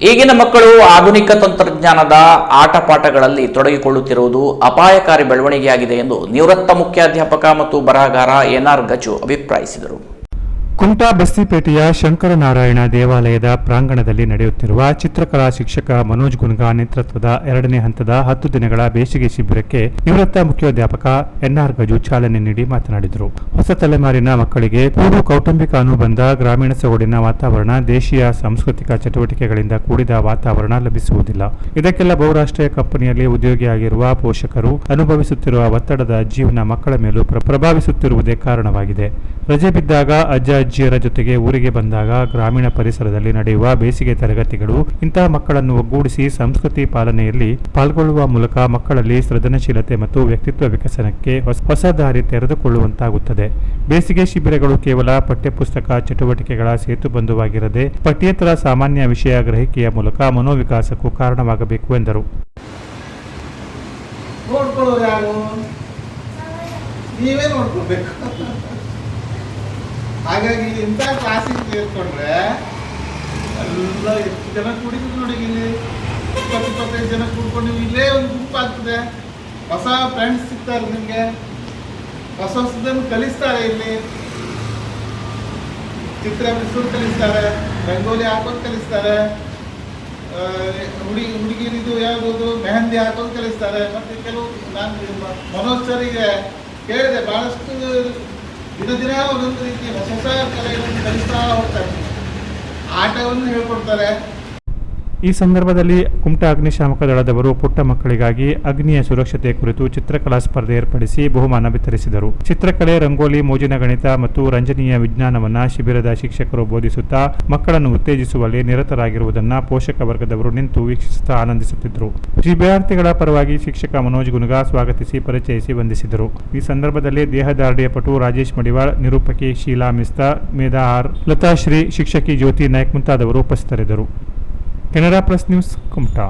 ಈಗಿನ ಮಕ್ಕಳು ಆಧುನಿಕ ತಂತ್ರಜ್ಞಾನದ ಆಟಪಾಠಗಳಲ್ಲಿ ತೊಡಗಿಕೊಳ್ಳುತ್ತಿರುವುದು ಅಪಾಯಕಾರಿ ಬೆಳವಣಿಗೆಯಾಗಿದೆ ಎಂದು ನಿವೃತ್ತ ಮುಖ್ಯಾಧ್ಯಾಪಕ ಮತ್ತು ಬರಹಗಾರ ಎನ್.ಆರ್. ಗಜು ಅಭಿಪ್ರಾಯಿಸಿದರು. ಕುಮಟಾ ಬಸ್ತಿಪೇಟೆಯ ಶಂಕರನಾರಾಯಣ ದೇವಾಲಯದ ಪ್ರಾಂಗಣದಲ್ಲಿ ನಡೆಯುತ್ತಿರುವ ಚಿತ್ರಕಲಾ ಶಿಕ್ಷಕ ಮನೋಜ್ ಗುನ್ಗಾ ನೇತೃತ್ವದ 2ನೇ ಹಂತದ 10 ದಿನಗಳ ಬೇಸಿಗೆ ಶಿಬಿರಕ್ಕೆ ನಿವೃತ್ತ ಮುಖ್ಯೋಧ್ಯಾಪಕ ಎನ್.ಆರ್. ಗಜು ಚಾಲನೆ ನೀಡಿ ಮಾತನಾಡಿದರು. ಹೊಸ ತಲೆಮಾರಿನ ಮಕ್ಕಳಿಗೆ ಕೂಡು ಕೌಟುಂಬಿಕ ಅನುಬಂಧ, ಗ್ರಾಮೀಣ ಸೊಗಡಿನ ವಾತಾವರಣ, ದೇಶೀಯ ಸಾಂಸ್ಕೃತಿಕ ಚಟುವಟಿಕೆಗಳಿಂದ ಕೂಡಿದ ವಾತಾವರಣ ಲಭಿಸುವುದಿಲ್ಲ. ಇದಕ್ಕೆಲ್ಲ ಬಹುರಾಷ್ಟ್ರೀಯ ಕಂಪನಿಯಲ್ಲಿ ಉದ್ಯೋಗಿಯಾಗಿರುವ ಪೋಷಕರು ಅನುಭವಿಸುತ್ತಿರುವ ಒತ್ತಡದ ಜೀವನ ಮಕ್ಕಳ ಮೇಲೂ ಪ್ರಭಾವಿಸುತ್ತಿರುವುದೇ ಕಾರಣವಾಗಿದೆ. ರಜೆ ಬಿದ್ದಾಗ ಅಜ್ಜ ಅಜ್ಜಿಯರ ಜೊತೆಗೆ ಊರಿಗೆ ಬಂದಾಗ ಗ್ರಾಮೀಣ ಪರಿಸರದಲ್ಲಿ ನಡೆಯುವ ಬೇಸಿಗೆ ತರಗತಿಗಳು ಇಂತಹ ಮಕ್ಕಳನ್ನು ಒಗ್ಗೂಡಿಸಿ ಸಂಸ್ಕೃತಿ ಪಾಲನೆಯಲ್ಲಿ ಪಾಲ್ಗೊಳ್ಳುವ ಮೂಲಕ ಮಕ್ಕಳಲ್ಲಿ ಸೃಜನಶೀಲತೆ ಮತ್ತು ವ್ಯಕ್ತಿತ್ವ ವಿಕಸನಕ್ಕೆ ಹೊಸ ದಾರಿ ತೆರೆದುಕೊಳ್ಳುವಂತಾಗುತ್ತದೆ. ಬೇಸಿಗೆ ಶಿಬಿರಗಳು ಕೇವಲ ಪಠ್ಯಪುಸ್ತಕ ಚಟುವಟಿಕೆಗಳ ಸೇತುಬಂಧುವಾಗಿರದೆ ಪಠ್ಯೇತರ ಸಾಮಾನ್ಯ ವಿಷಯ ಗ್ರಹಿಕೆಯ ಮೂಲಕ ಮನೋವಿಕಾಸಕ್ಕೂ ಕಾರಣವಾಗಬೇಕು ಎಂದರು. ಹಾಗಾಗಿ ಇಂಥ ಕ್ಲಾಸಿಗೆ ಸೇರಿಕೊಂಡ್ರೆ ಎಲ್ಲ ಎಷ್ಟು ಜನ ಕುಡಿದು ನೋಡಿ, ಇಲ್ಲಿ 20-25 ಜನ ಕೂಡ್ಕೊಂಡು ನೀವು ಇಲ್ಲೇ ಒಂದು ಗುಂಪು ಆಗ್ತದೆ. ಹೊಸ ಫ್ರೆಂಡ್ಸ್ ಸಿಗ್ತಾರೆ, ನಿಮಗೆ ಹೊಸದನ್ನು ಕಲಿಸ್ತಾರೆ. ಇಲ್ಲಿ ಚಿತ್ರ ಬಿಡಿಸೋದು ಕಲಿಸ್ತಾರೆ, ರಂಗೋಲಿ ಹಾಕೋದು ಕಲಿಸ್ತಾರೆ, ಹುಡುಗಿರಿದು ಯಾವುದು ಮೆಹಂದಿ ಹಾಕೋದು ಕಲಿಸ್ತಾರೆ. ಮತ್ತು ಕೆಲವು ನಾನು ಮನೋಜ್ ಸರಿಗೆ ಕೇಳಿದೆ, ಭಾಳಷ್ಟು ದಿನ ಒಂದೊಂದು ರೀತಿ ಹೊಸ ಕಲೆಗಳನ್ನು ಕಲಿಸ್ತಾ ಹೋಗ್ತಾರೆ, ಆಟವನ್ನು ಹೇಳ್ಕೊಡ್ತಾರೆ. ಈ ಸಂದರ್ಭದಲ್ಲಿ ಕುಮಟಾ ಅಗ್ನಿಶಾಮಕ ದಳದವರು ಪುಟ್ಟ ಮಕ್ಕಳಿಗಾಗಿ ಅಗ್ನಿಯ ಸುರಕ್ಷತೆ ಕುರಿತು ಚಿತ್ರಕಲಾ ಸ್ಪರ್ಧೆ ಏರ್ಪಡಿಸಿ ಬಹುಮಾನ ವಿತರಿಸಿದರು. ಚಿತ್ರಕಲೆ, ರಂಗೋಲಿ, ಮೋಜಿನ ಗಣಿತ ಮತ್ತು ರಂಜನೀಯ ವಿಜ್ಞಾನವನ್ನ ಶಿಬಿರದ ಶಿಕ್ಷಕರು ಬೋಧಿಸುತ್ತಾ ಮಕ್ಕಳನ್ನು ಉತ್ತೇಜಿಸುವಲ್ಲಿ ನಿರತರಾಗಿರುವುದನ್ನು ಪೋಷಕ ವರ್ಗದವರು ನಿಂತು ವೀಕ್ಷಿಸುತ್ತಾ ಆನಂದಿಸುತ್ತಿದ್ದರು. ವಿದ್ಯಾರ್ಥಿಗಳ ಪರವಾಗಿ ಶಿಕ್ಷಕ ಮನೋಜ್ ಗುನ್ಗಾ ಸ್ವಾಗತಿಸಿ ಪರಿಚಯಿಸಿ ವಂದಿಸಿದರು. ಈ ಸಂದರ್ಭದಲ್ಲಿ ದೇಹದಾರ್ಢ್ಯ ಪಟು ರಾಜೇಶ್ ಮಡಿವಾಳ್, ನಿರೂಪಕಿ ಶೀಲಾ ಮಿಸ್ತಾ, ಮೇಧಾ ಆರ್, ಲತಾಶ್ರೀ, ಶಿಕ್ಷಕಿ ಜ್ಯೋತಿ ನಾಯ್ಕ್ ಮುಂತಾದವರು ಉಪಸ್ಥಿತರಿದ್ದರು. Canara plus news, Kumta.